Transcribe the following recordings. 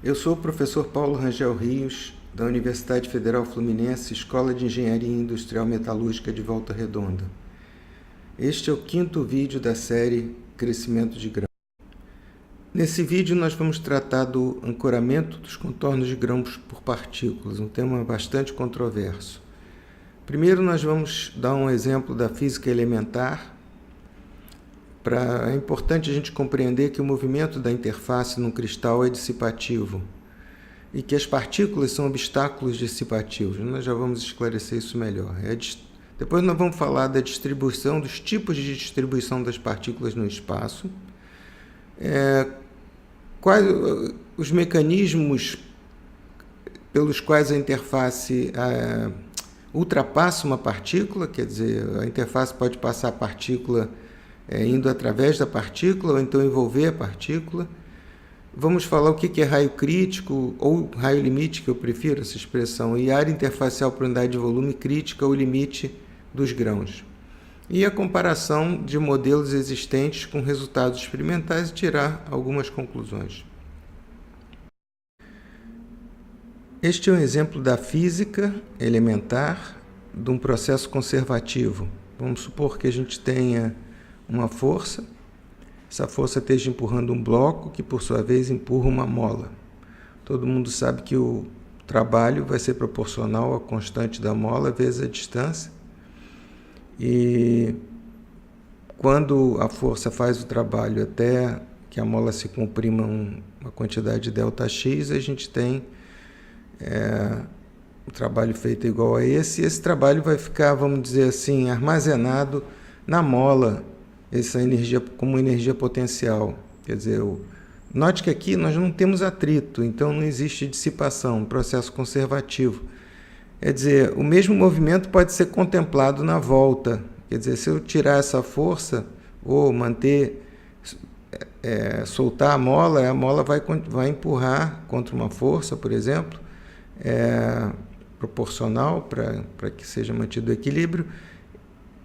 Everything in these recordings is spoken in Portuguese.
Eu sou o professor Paulo Rangel Rios, da Universidade Federal Fluminense, Escola de Engenharia Industrial Metalúrgica de Volta Redonda. Este é o 5º vídeo da série Crescimento de Grãos. Nesse vídeo nós vamos tratar do ancoramento dos contornos de grãos por partículas, um tema bastante controverso. Primeiro nós vamos dar um exemplo da física elementar. É importante a gente compreender que o movimento da interface num cristal é dissipativo e que as partículas são obstáculos dissipativos. Nós já vamos esclarecer isso melhor. Depois nós vamos falar da distribuição, dos tipos de distribuição das partículas no espaço, quais os mecanismos pelos quais a interface ultrapassa uma partícula, quer dizer, a interface pode passar a partícula indo através da partícula ou então envolver a partícula. Vamos falar o que é raio crítico ou raio limite, que eu prefiro essa expressão, e área interfacial por unidade de volume crítica ou limite dos grãos. E a comparação de modelos existentes com resultados experimentais e tirar algumas conclusões. Este é um exemplo da física elementar de um processo conservativo. Vamos supor que a gente tenha uma força, essa força esteja empurrando um bloco que por sua vez empurra uma mola. Todo mundo sabe que o trabalho vai ser proporcional à constante da mola vezes a distância, e quando a força faz o trabalho até que a mola se comprima uma quantidade de ΔX, a gente tem o trabalho feito igual a esse, e esse trabalho vai ficar, vamos dizer assim, armazenado na mola, essa energia como energia potencial. Quer dizer, note que aqui nós não temos atrito, então não existe dissipação, um processo conservativo. Quer dizer, o mesmo movimento pode ser contemplado na volta. Quer dizer, se eu tirar essa força ou manter, soltar a mola vai empurrar contra uma força, por exemplo, proporcional para que seja mantido o equilíbrio,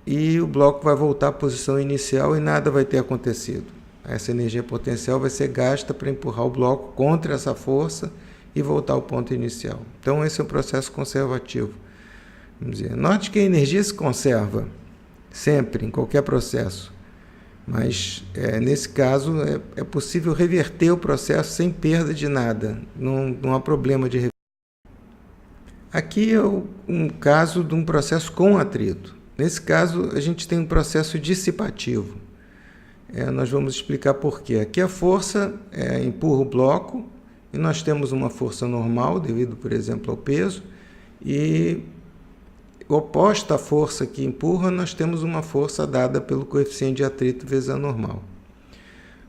e o bloco vai voltar à posição inicial e nada vai ter acontecido. Essa energia potencial vai ser gasta para empurrar o bloco contra essa força e voltar ao ponto inicial. Então esse é o processo conservativo. Vamos dizer, note que a energia se conserva sempre, em qualquer processo, mas nesse caso é possível reverter o processo sem perda de nada, não há problema de reverter. Aqui é um caso de um processo com atrito. Nesse caso, a gente tem um processo dissipativo. Nós vamos explicar por quê. Aqui a força empurra o bloco, e nós temos uma força normal, devido, por exemplo, ao peso, e oposta à força que empurra, nós temos uma força dada pelo coeficiente de atrito vezes a normal.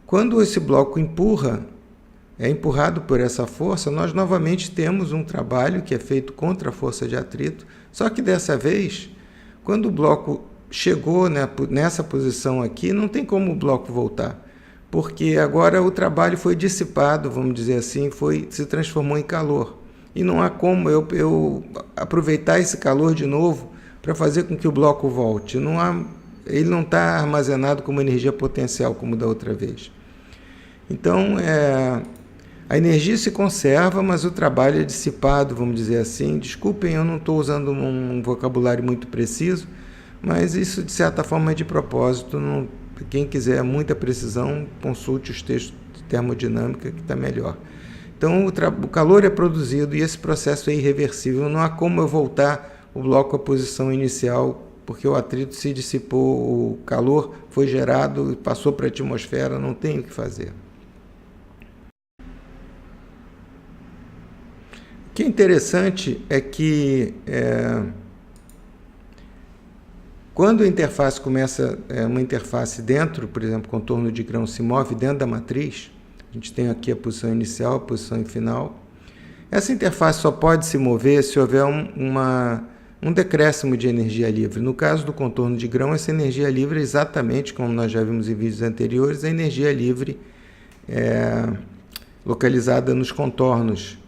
Quando esse bloco é empurrado por essa força, nós novamente temos um trabalho que é feito contra a força de atrito, só que dessa vez, quando o bloco chegou nessa posição aqui, não tem como o bloco voltar, porque agora o trabalho foi dissipado, vamos dizer assim, se transformou em calor. E não há como eu aproveitar esse calor de novo para fazer com que o bloco volte. Ele não está armazenado como energia potencial, como da outra vez. Então, a energia se conserva, mas o trabalho é dissipado, vamos dizer assim. Desculpem, eu não estou usando um vocabulário muito preciso, mas isso, de certa forma, é de propósito. Quem quiser muita precisão, consulte os textos de termodinâmica, que está melhor. Então, o calor é produzido e esse processo é irreversível. Não há como eu voltar o bloco à posição inicial, porque o atrito se dissipou, o calor foi gerado e passou para a atmosfera, não tem o que fazer. O que é interessante é que quando a interface começa, uma interface dentro, por exemplo, o contorno de grão se move dentro da matriz, a gente tem aqui a posição inicial, a posição final. Essa interface só pode se mover se houver um decréscimo de energia livre. No caso do contorno de grão, essa energia livre é exatamente, como nós já vimos em vídeos anteriores, a energia livre localizada nos contornos.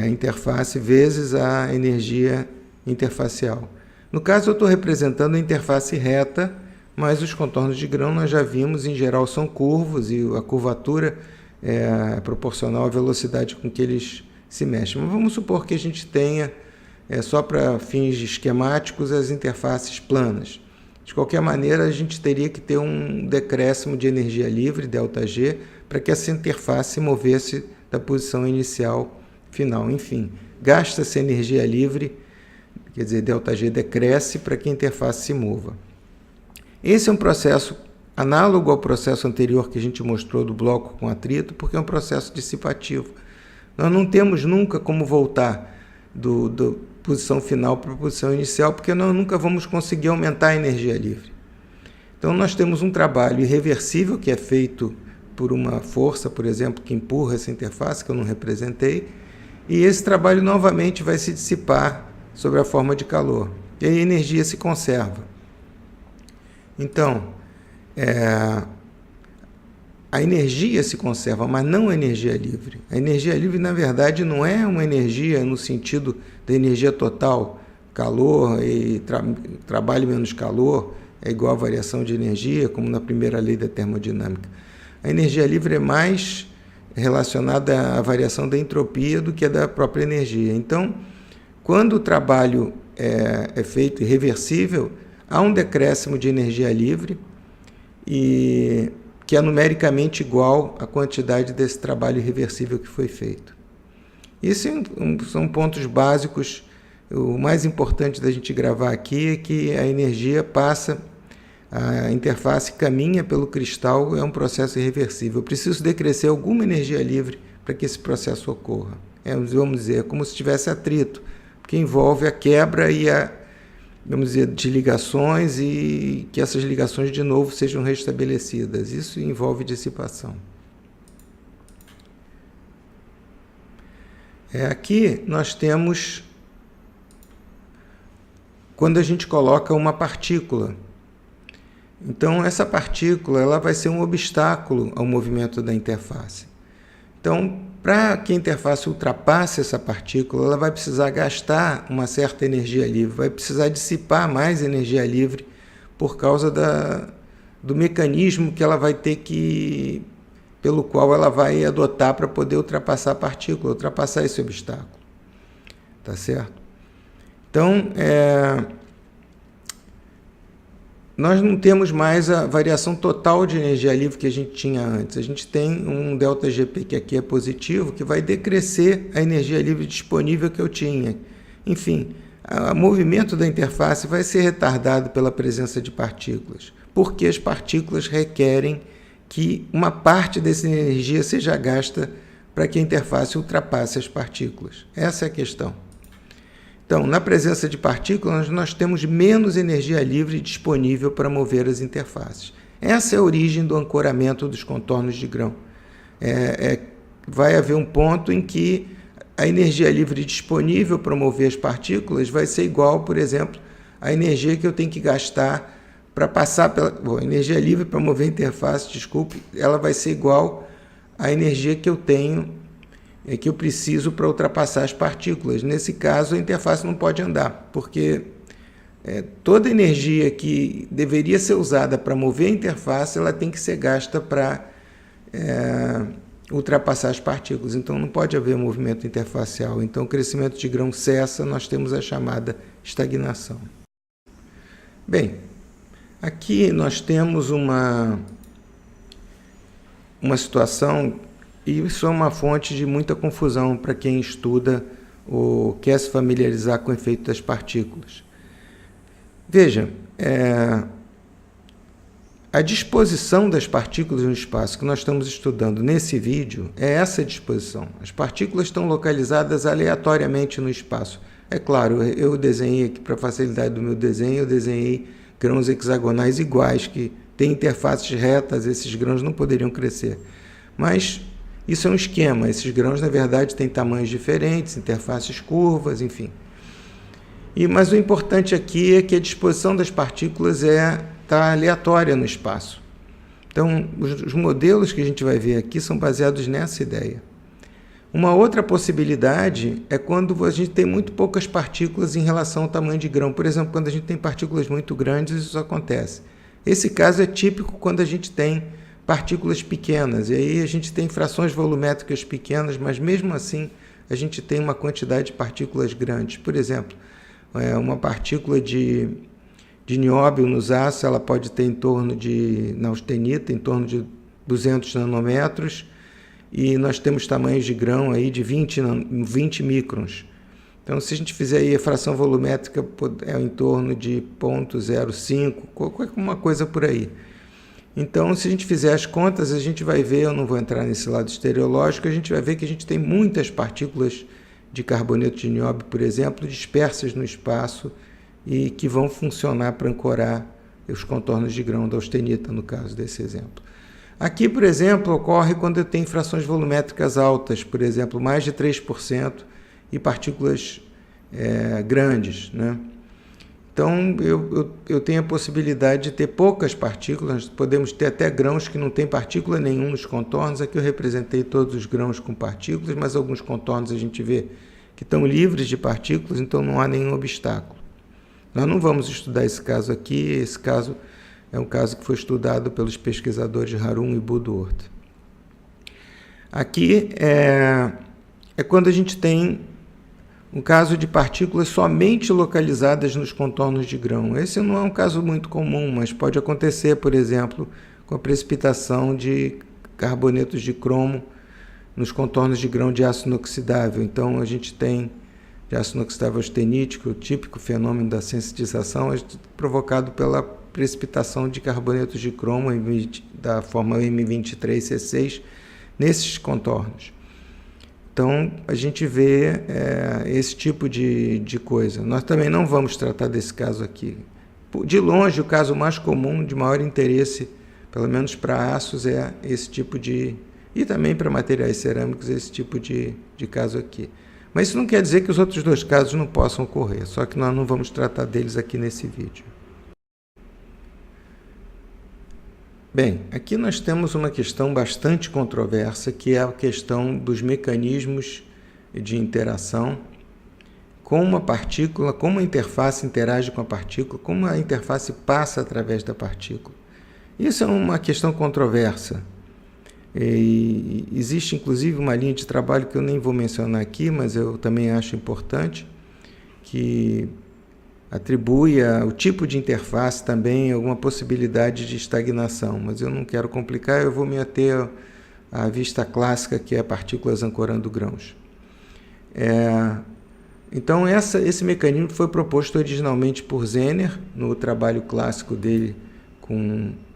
A interface vezes a energia interfacial. No caso, eu estou representando a interface reta, mas os contornos de grão nós já vimos, em geral, são curvos, e a curvatura proporcional à velocidade com que eles se mexem. Mas vamos supor que a gente tenha, só para fins esquemáticos, as interfaces planas. De qualquer maneira, a gente teria que ter um decréscimo de energia livre, ΔG, para que essa interface se movesse da posição inicial final. Enfim, gasta-se energia livre, quer dizer, ΔG decresce para que a interface se mova. Esse é um processo análogo ao processo anterior que a gente mostrou do bloco com atrito, porque é um processo dissipativo. Nós não temos nunca como voltar da posição final para a posição inicial, porque nós nunca vamos conseguir aumentar a energia livre. Então, nós temos um trabalho irreversível que é feito por uma força, por exemplo, que empurra essa interface, que eu não representei, e esse trabalho novamente vai se dissipar sob a forma de calor, e aí a energia se conserva. Então, a energia se conserva, mas não a energia livre. A energia livre, na verdade, não é uma energia no sentido da energia total, calor e trabalho menos calor, é igual a variação de energia, como na primeira lei da termodinâmica. A energia livre é mais relacionada à variação da entropia do que a da própria energia. Então, quando o trabalho é feito irreversível, há um decréscimo de energia livre, e que é numericamente igual à quantidade desse trabalho irreversível que foi feito. Esses são pontos básicos. O mais importante da gente gravar aqui é que a energia passa, a interface caminha pelo cristal, é um processo irreversível. Eu preciso decrescer alguma energia livre para que esse processo ocorra. Vamos dizer, é como se tivesse atrito, que envolve a quebra e de ligações, e que essas ligações de novo sejam restabelecidas. Isso envolve dissipação. Aqui nós temos quando a gente coloca uma partícula. Então, essa partícula ela vai ser um obstáculo ao movimento da interface. Então, para que a interface ultrapasse essa partícula, ela vai precisar gastar uma certa energia livre, vai precisar dissipar mais energia livre por causa do mecanismo que ela vai ter pelo qual ela vai adotar para poder ultrapassar a partícula, ultrapassar esse obstáculo. Tá certo? Então, nós não temos mais a variação total de energia livre que a gente tinha antes. A gente tem um ΔGP que aqui é positivo, que vai decrescer a energia livre disponível que eu tinha. Enfim, o movimento da interface vai ser retardado pela presença de partículas, porque as partículas requerem que uma parte dessa energia seja gasta para que a interface ultrapasse as partículas. Essa é a questão. Então, na presença de partículas, nós temos menos energia livre disponível para mover as interfaces. Essa é a origem do ancoramento dos contornos de grão. Vai haver um ponto em que a energia livre disponível para mover as partículas vai ser igual, por exemplo, à energia que eu tenho que gastar para passar pela... a energia livre para mover a interface, ela vai ser igual à energia que eu tenho, que eu preciso para ultrapassar as partículas. Nesse caso, a interface não pode andar, porque toda a energia que deveria ser usada para mover a interface, ela tem que ser gasta para ultrapassar as partículas. Então, não pode haver movimento interfacial. Então, o crescimento de grão cessa, nós temos a chamada estagnação. Bem, aqui nós temos uma situação, e isso é uma fonte de muita confusão para quem estuda ou quer se familiarizar com o efeito das partículas. Veja, a disposição das partículas no espaço que nós estamos estudando nesse vídeo é essa disposição. As partículas estão localizadas aleatoriamente no espaço. É claro, eu desenhei aqui, para facilidade do meu desenho, eu desenhei grãos hexagonais iguais, que têm interfaces retas, esses grãos não poderiam crescer. Mas isso é um esquema, esses grãos, na verdade, têm tamanhos diferentes, interfaces curvas, enfim. Mas o importante aqui é que a disposição das partículas está aleatória no espaço. Então, os modelos que a gente vai ver aqui são baseados nessa ideia. Uma outra possibilidade é quando a gente tem muito poucas partículas em relação ao tamanho de grão. Por exemplo, quando a gente tem partículas muito grandes, isso acontece. Esse caso é típico quando a gente tem partículas pequenas. E aí a gente tem frações volumétricas pequenas, mas mesmo assim a gente tem uma quantidade de partículas grandes. Por exemplo, uma partícula de nióbio nos aços, ela pode ter na austenita, em torno de 200 nanômetros, e nós temos tamanhos de grão aí de 20 microns. Então, se a gente fizer aí a fração volumétrica em torno de 0,05, uma coisa por aí. Então, se a gente fizer as contas, a gente vai ver, eu não vou entrar nesse lado estereológico, a gente vai ver que a gente tem muitas partículas de carboneto de nióbio, por exemplo, dispersas no espaço e que vão funcionar para ancorar os contornos de grão da austenita, no caso desse exemplo. Aqui, por exemplo, ocorre quando eu tenho frações volumétricas altas, por exemplo, mais de 3%, e partículas grandes, né? Então, eu tenho a possibilidade de ter poucas partículas, podemos ter até grãos que não tem partícula nenhuma nos contornos. Aqui eu representei todos os grãos com partículas, mas alguns contornos a gente vê que estão livres de partículas, então não há nenhum obstáculo. Nós não vamos estudar esse caso aqui, esse caso é um caso que foi estudado pelos pesquisadores Harun e Budworth. Aqui é quando a gente tem um caso de partículas somente localizadas nos contornos de grão. Esse não é um caso muito comum, mas pode acontecer, por exemplo, com a precipitação de carbonetos de cromo nos contornos de grão de ácido inoxidável. Então, a gente tem de ácido inoxidável austenítico, o típico fenômeno da sensitização é provocado pela precipitação de carbonetos de cromo da forma M23C6 nesses contornos. Então, a gente vê esse tipo de coisa. Nós também não vamos tratar desse caso aqui. De longe, o caso mais comum, de maior interesse, pelo menos para aços, é esse tipo de... E também para materiais cerâmicos, esse tipo de caso aqui. Mas isso não quer dizer que os outros dois casos não possam ocorrer, só que nós não vamos tratar deles aqui nesse vídeo. Bem, aqui nós temos uma questão bastante controversa, que é a questão dos mecanismos de interação com uma partícula, como a interface interage com a partícula, como a interface passa através da partícula. Isso é uma questão controversa. E existe inclusive uma linha de trabalho que eu nem vou mencionar aqui, mas eu também acho importante, que atribui ao tipo de interface também alguma possibilidade de estagnação, mas eu não quero complicar, eu vou me ater à vista clássica, que é partículas ancorando grãos. Então, esse mecanismo foi proposto originalmente por Zener, no trabalho clássico dele,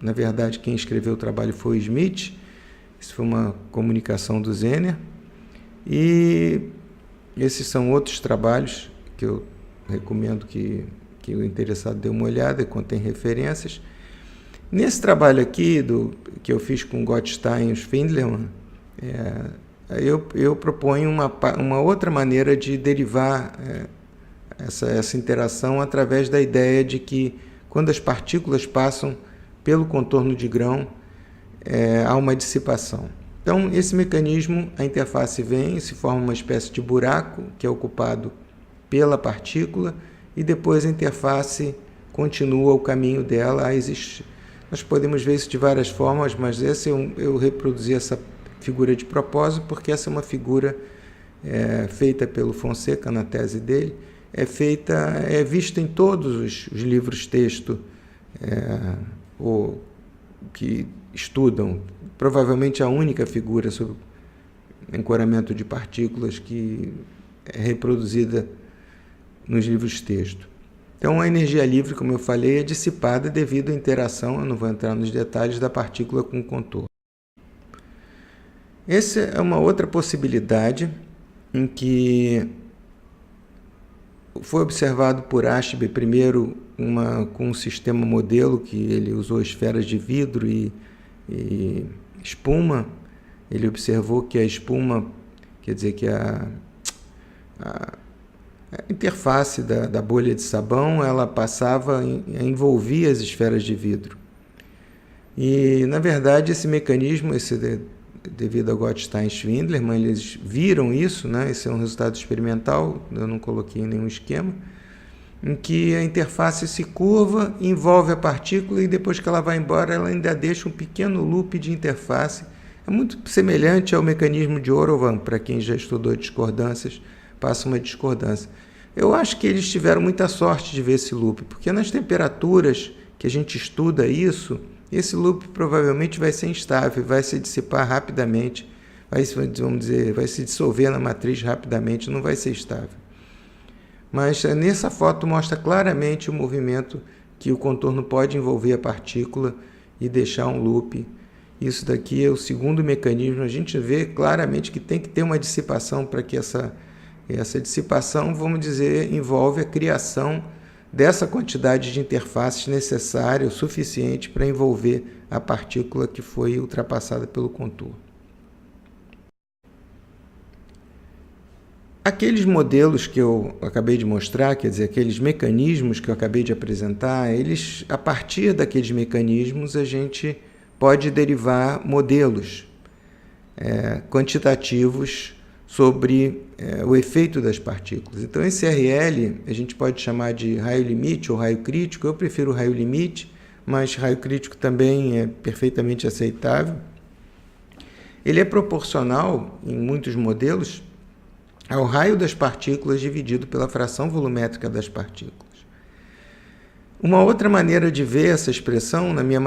na verdade, quem escreveu o trabalho foi Smith. Isso foi uma comunicação do Zener. E esses são outros trabalhos que eu recomendo que o interessado dê uma olhada, contém referências. Nesse trabalho aqui, que eu fiz com Gottstein e Schwindlerman, eu proponho uma outra maneira de derivar essa interação através da ideia de que, quando as partículas passam pelo contorno de grão, há uma dissipação. Então, esse mecanismo, a interface vem, se forma uma espécie de buraco que é ocupado pela partícula, e depois a interface continua o caminho dela a existir. Nós podemos ver isso de várias formas, mas eu reproduzi essa figura de propósito, porque essa é uma figura feita pelo Fonseca na tese dele, é vista em todos os livros-texto que estudam, provavelmente a única figura sobre ancoramento de partículas que é reproduzida nos livros-texto. Então, a energia livre, como eu falei, é dissipada devido à interação, eu não vou entrar nos detalhes, da partícula com o contorno. Essa é uma outra possibilidade em que foi observado por Ashby, primeiro, com um sistema modelo, que ele usou esferas de vidro e espuma. Ele observou que a espuma, quer dizer que a interface da bolha de sabão, ela envolvia as esferas de vidro. E, na verdade, esse mecanismo, devido a Gottstein e Schwindlerman, eles viram isso, né? Esse é um resultado experimental, eu não coloquei em nenhum esquema. em que a interface se curva, envolve a partícula e depois que ela vai embora, ela ainda deixa um pequeno loop de interface. É muito semelhante ao mecanismo de Orovan, para quem já estudou discordâncias, passa uma discordância. Eu acho que eles tiveram muita sorte de ver esse loop, porque nas temperaturas que a gente estuda isso, esse loop provavelmente vai ser instável, vai se dissipar rapidamente, vai se dissolver na matriz rapidamente, não vai ser estável. Mas nessa foto mostra claramente o movimento que o contorno pode envolver a partícula e deixar um loop. Isso daqui é o segundo mecanismo. A gente vê claramente que tem que ter uma dissipação para que essa dissipação, vamos dizer, envolve a criação dessa quantidade de interfaces necessária, o suficiente para envolver a partícula que foi ultrapassada pelo contorno. Aqueles modelos que eu acabei de mostrar, quer dizer, aqueles mecanismos que eu acabei de apresentar, a partir daqueles mecanismos, a gente pode derivar modelos quantitativos sobre o efeito das partículas. Então, esse RL a gente pode chamar de raio limite ou raio crítico. Eu prefiro raio limite, mas raio crítico também é perfeitamente aceitável. Ele é proporcional, em muitos modelos, ao raio das partículas dividido pela fração volumétrica das partículas. Uma outra maneira de ver essa expressão, na minha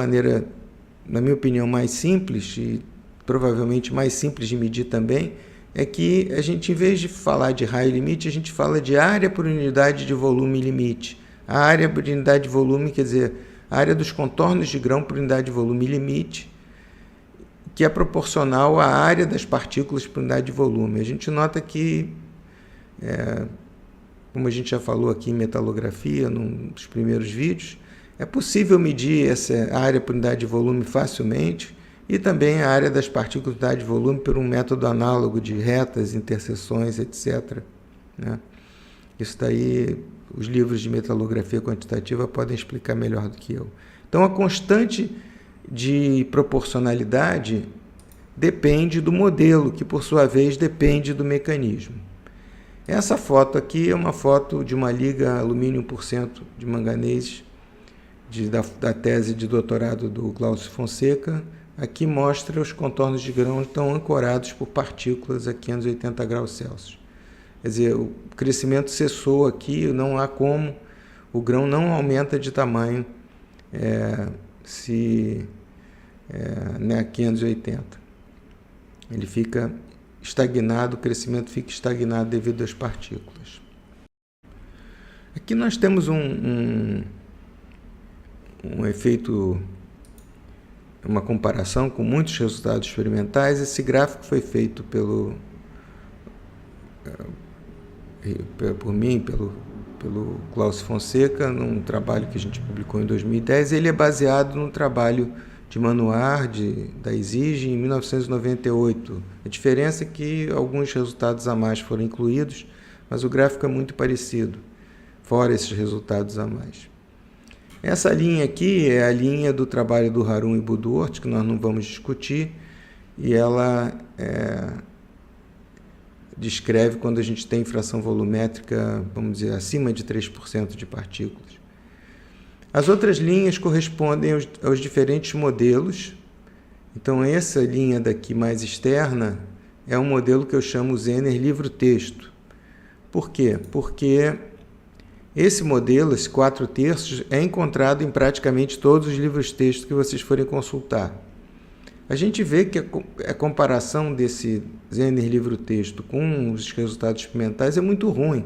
opinião, mais simples e provavelmente mais simples de medir também, é que a gente, em vez de falar de raio limite, a gente fala de área por unidade de volume limite. A área por unidade de volume, quer dizer, a área dos contornos de grão por unidade de volume limite, que é proporcional à área das partículas por unidade de volume. A gente nota que, como a gente já falou aqui em metalografia, num dos primeiros vídeos, é possível medir essa área por unidade de volume facilmente e também a área das partículas por unidade de volume por um método análogo de retas, interseções, etc. Isso daí, os livros de metalografia quantitativa podem explicar melhor do que eu. Então, a constante de proporcionalidade depende do modelo, que por sua vez depende do mecanismo. Essa foto aqui é uma foto de uma liga alumínio 1% de manganês da tese de doutorado do Glaucio Fonseca. Aqui mostra os contornos de grão estão ancorados por partículas a 580 graus Celsius. Quer dizer, o crescimento cessou aqui, não há como, o grão não aumenta de tamanho a 580. Ele fica estagnado, o crescimento fica estagnado devido às partículas. Aqui nós temos um efeito, uma comparação com muitos resultados experimentais. Esse gráfico foi feito por mim, pelo Glaucio Fonseca, num trabalho que a gente publicou em 2010. Ele é baseado no trabalho de Manoir, da Exige, em 1998. A diferença é que alguns resultados a mais foram incluídos, mas o gráfico é muito parecido, fora esses resultados a mais. Essa linha aqui é a linha do trabalho do Harun e Budworth, que nós não vamos discutir, e ela descreve quando a gente tem fração volumétrica, vamos dizer, acima de 3% de partículas. As outras linhas correspondem aos diferentes modelos. Então, essa linha daqui mais externa é um modelo que eu chamo Zener livro-texto. Por quê? Porque esse modelo, esse 4/3, é encontrado em praticamente todos os livros-texto que vocês forem consultar. A gente vê que a comparação desse Zener livro-texto com os resultados experimentais é muito ruim.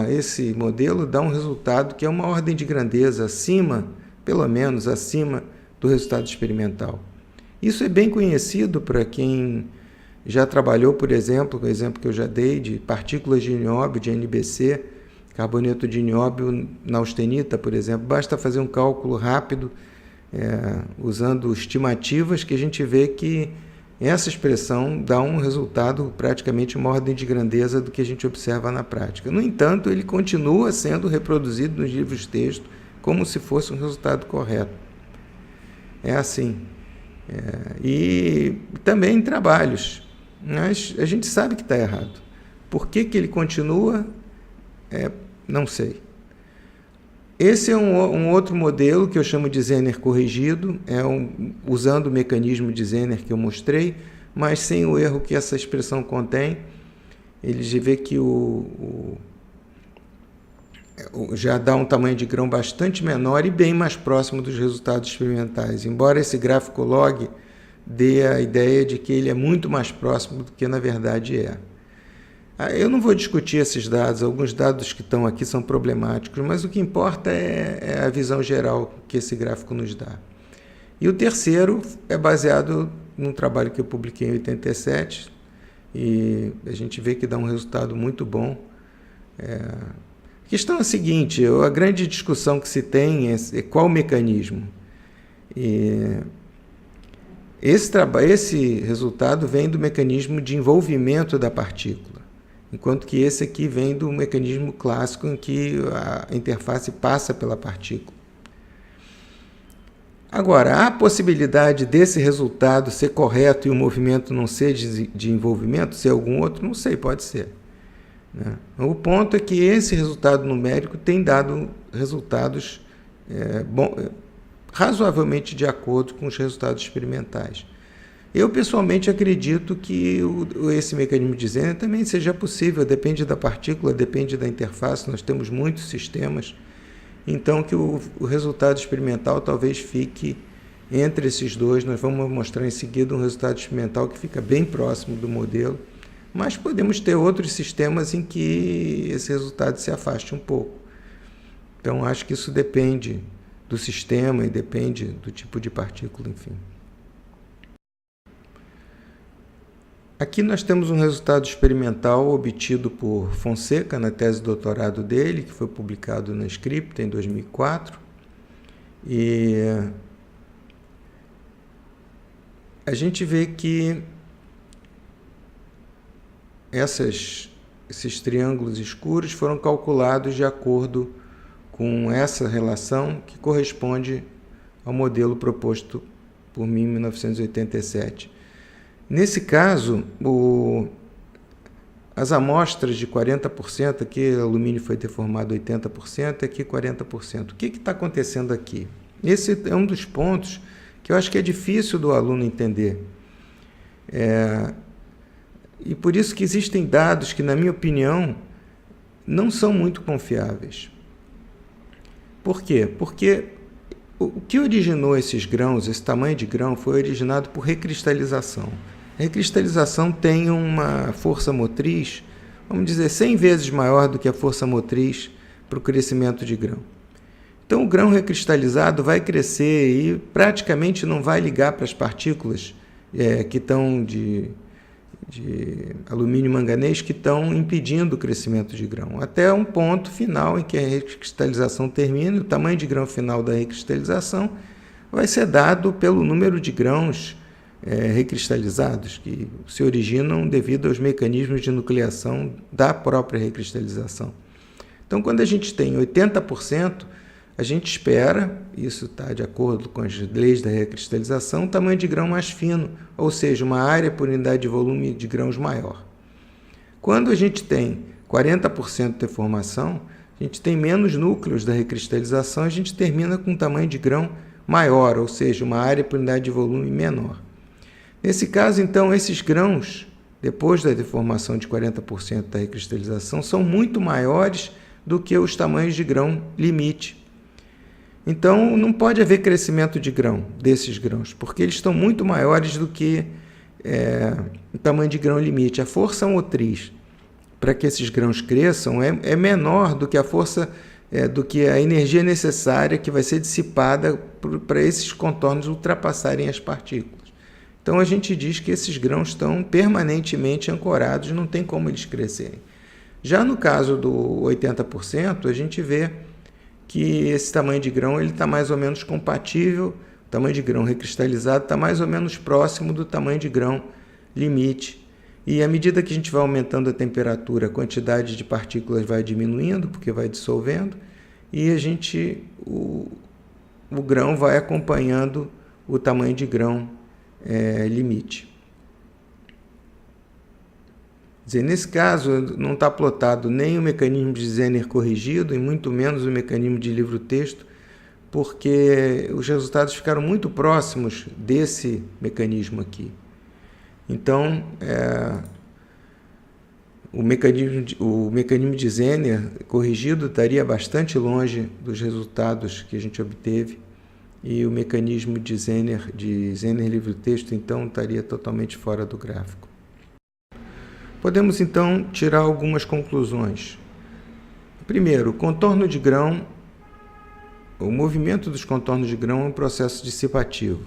Esse modelo dá um resultado que é uma ordem de grandeza acima, pelo menos acima, do resultado experimental. Isso é bem conhecido para quem já trabalhou, por exemplo, o exemplo que eu já dei de partículas de nióbio, de NBC, carboneto de nióbio na austenita, por exemplo. Basta fazer um cálculo rápido, usando estimativas, que a gente vê que essa expressão dá um resultado praticamente uma ordem de grandeza do que a gente observa na prática. No entanto, ele continua sendo reproduzido nos livros-texto como se fosse um resultado correto. É assim. E também em trabalhos. Mas a gente sabe que está errado. Por que ele continua? Não sei. Esse é um outro modelo que eu chamo de Zener corrigido, usando o mecanismo de Zener que eu mostrei, mas sem o erro que essa expressão contém. Ele vê que já dá um tamanho de grão bastante menor e bem mais próximo dos resultados experimentais, embora esse gráfico log dê a ideia de que ele é muito mais próximo do que na verdade é. Eu não vou discutir esses dados, alguns dados que estão aqui são problemáticos, mas o que importa é a visão geral que esse gráfico nos dá. E o terceiro é baseado num trabalho que eu publiquei em 87, e a gente vê que dá um resultado muito bom. A questão é a seguinte, a grande discussão que se tem é qual o mecanismo. E esse resultado vem do mecanismo de envolvimento da partícula, enquanto que esse aqui vem do mecanismo clássico em que a interface passa pela partícula. Agora, há a possibilidade desse resultado ser correto e o movimento não ser de envolvimento, ser algum outro? Não sei, pode ser. O ponto é que esse resultado numérico tem dado resultados razoavelmente de acordo com os resultados experimentais. Eu, pessoalmente, acredito que esse mecanismo de Zener também seja possível, depende da partícula, depende da interface, nós temos muitos sistemas, então que o resultado experimental talvez fique entre esses dois. Nós vamos mostrar em seguida um resultado experimental que fica bem próximo do modelo, mas podemos ter outros sistemas em que esse resultado se afaste um pouco. Então, acho que isso depende do sistema e depende do tipo de partícula, enfim. Aqui nós temos um resultado experimental obtido por Fonseca na tese de doutorado dele, que foi publicado na Scripta em 2004. E a gente vê que esses triângulos escuros foram calculados de acordo com essa relação que corresponde ao modelo proposto por mim em 1987. Nesse caso, as amostras de 40%, aqui alumínio foi deformado 80%, aqui 40%. O que está acontecendo aqui? Esse é um dos pontos que eu acho que é difícil do aluno entender. E por isso que existem dados que, na minha opinião, não são muito confiáveis. Por quê? Porque o que originou esses grãos, esse tamanho de grão, foi originado por recristalização. A recristalização tem uma força motriz, vamos dizer, 100 vezes maior do que a força motriz para o crescimento de grão. Então, o grão recristalizado vai crescer e praticamente não vai ligar para as partículas que estão de alumínio e manganês que estão impedindo o crescimento de grão, até um ponto final em que a recristalização termina. O tamanho de grão final da recristalização vai ser dado pelo número de grãos recristalizados que se originam devido aos mecanismos de nucleação da própria recristalização. Então, quando a gente tem 80%, a gente espera, isso está de acordo com as leis da recristalização, um tamanho de grão mais fino, ou seja, uma área por unidade de volume de grãos maior. Quando a gente tem 40% de deformação, a gente tem menos núcleos da recristalização, a gente termina com um tamanho de grão maior, ou seja, uma área por unidade de volume menor. Nesse caso, então, esses grãos, depois da deformação de 40% da recristalização, são muito maiores do que os tamanhos de grão limite. Então, não pode haver crescimento de grão, desses grãos, porque eles estão muito maiores do que o tamanho de grão limite. A força motriz para que esses grãos cresçam é menor do que a força, do que a energia necessária que vai ser dissipada para esses contornos ultrapassarem as partículas. Então, a gente diz que esses grãos estão permanentemente ancorados, não tem como eles crescerem. Já no caso do 80%, a gente vê que esse tamanho de grão está mais ou menos compatível, o tamanho de grão recristalizado está mais ou menos próximo do tamanho de grão limite. E à medida que a gente vai aumentando a temperatura, a quantidade de partículas vai diminuindo, porque vai dissolvendo, e o grão vai acompanhando o tamanho de grão limite. dizer, nesse caso, não está plotado nem o mecanismo de Zener corrigido, e muito menos o mecanismo de livro-texto, porque os resultados ficaram muito próximos desse mecanismo aqui. Então, o mecanismo de Zener corrigido estaria bastante longe dos resultados que a gente obteve, e o mecanismo de Zener livre-texto, então, estaria totalmente fora do gráfico. Podemos, então, tirar algumas conclusões. Primeiro, o contorno de grão, o movimento dos contornos de grão é um processo dissipativo.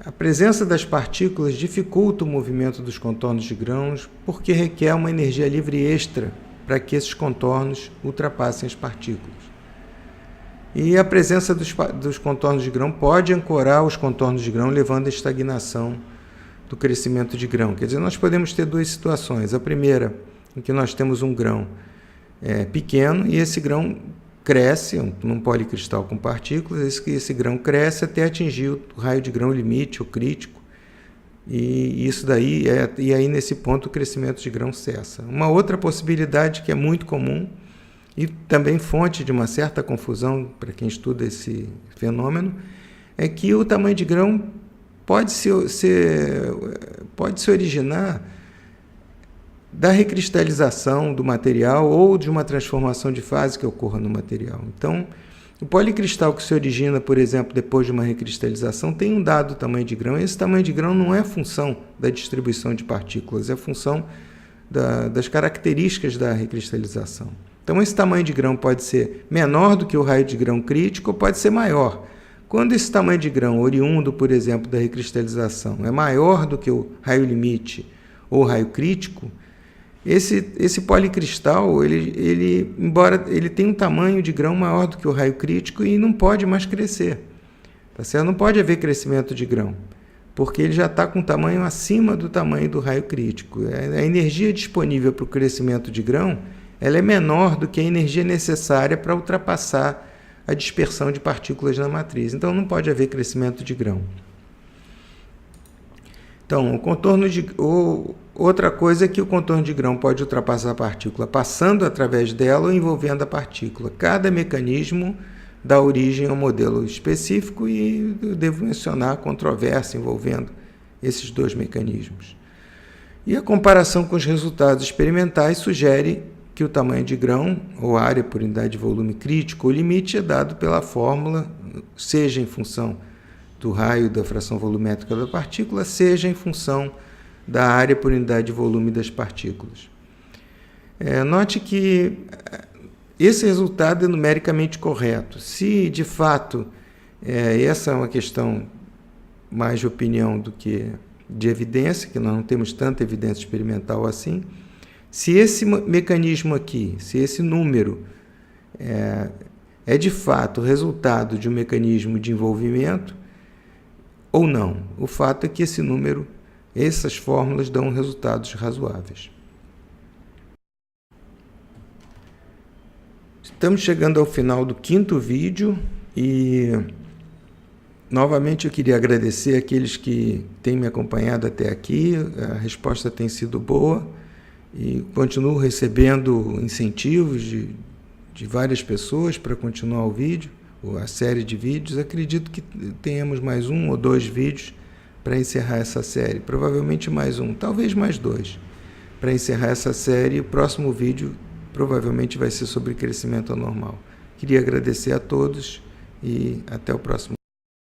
A presença das partículas dificulta o movimento dos contornos de grãos porque requer uma energia livre extra para que esses contornos ultrapassem as partículas. E a presença dos contornos de grão pode ancorar os contornos de grão, levando à estagnação do crescimento de grão. Quer dizer, nós podemos ter duas situações. A primeira, em que nós temos um grão pequeno e esse grão cresce, num policristal com partículas, esse grão cresce até atingir o raio de grão limite, o crítico, e isso daí e aí nesse ponto o crescimento de grão cessa. Uma outra possibilidade que é muito comum e também fonte de uma certa confusão para quem estuda esse fenômeno é que o tamanho de grão pode se originar da recristalização do material ou de uma transformação de fase que ocorra no material. Então, o policristal que se origina, por exemplo, depois de uma recristalização, tem um dado tamanho de grão, e esse tamanho de grão não é função da distribuição de partículas, é função das características da recristalização. Então, esse tamanho de grão pode ser menor do que o raio de grão crítico ou pode ser maior. Quando esse tamanho de grão oriundo, por exemplo, da recristalização é maior do que o raio limite ou raio crítico, esse policristal, embora ele tenha um tamanho de grão maior do que o raio crítico, e não pode mais crescer. Tá certo? Não pode haver crescimento de grão, porque ele já está com um tamanho acima do tamanho do raio crítico. A energia disponível para o crescimento de grão ela é menor do que a energia necessária para ultrapassar a dispersão de partículas na matriz. Então, não pode haver crescimento de grão. Então, outra coisa é que o contorno de grão pode ultrapassar a partícula passando através dela ou envolvendo a partícula. Cada mecanismo dá origem a um modelo específico e eu devo mencionar a controvérsia envolvendo esses dois mecanismos. E a comparação com os resultados experimentais sugere que o tamanho de grão, ou área por unidade de volume crítico, ou limite, é dado pela fórmula, seja em função do raio da fração volumétrica da partícula, seja em função da área por unidade de volume das partículas. Note que esse resultado é numericamente correto. Se, de fato, essa é uma questão mais de opinião do que de evidência, que nós não temos tanta evidência experimental assim, se esse mecanismo aqui, se esse número é de fato resultado de um mecanismo de envolvimento ou não, o fato é que esse número, essas fórmulas dão resultados razoáveis. Estamos chegando ao final do 5º vídeo e novamente eu queria agradecer aqueles que têm me acompanhado até aqui. A resposta tem sido boa e continuo recebendo incentivos de várias pessoas para continuar o vídeo, a série de vídeos. Acredito que tenhamos mais 1 ou 2 vídeos para encerrar essa série, provavelmente mais 1, talvez mais 2, para encerrar essa série. O próximo vídeo provavelmente vai ser sobre crescimento anormal. Queria agradecer a todos e até o próximo.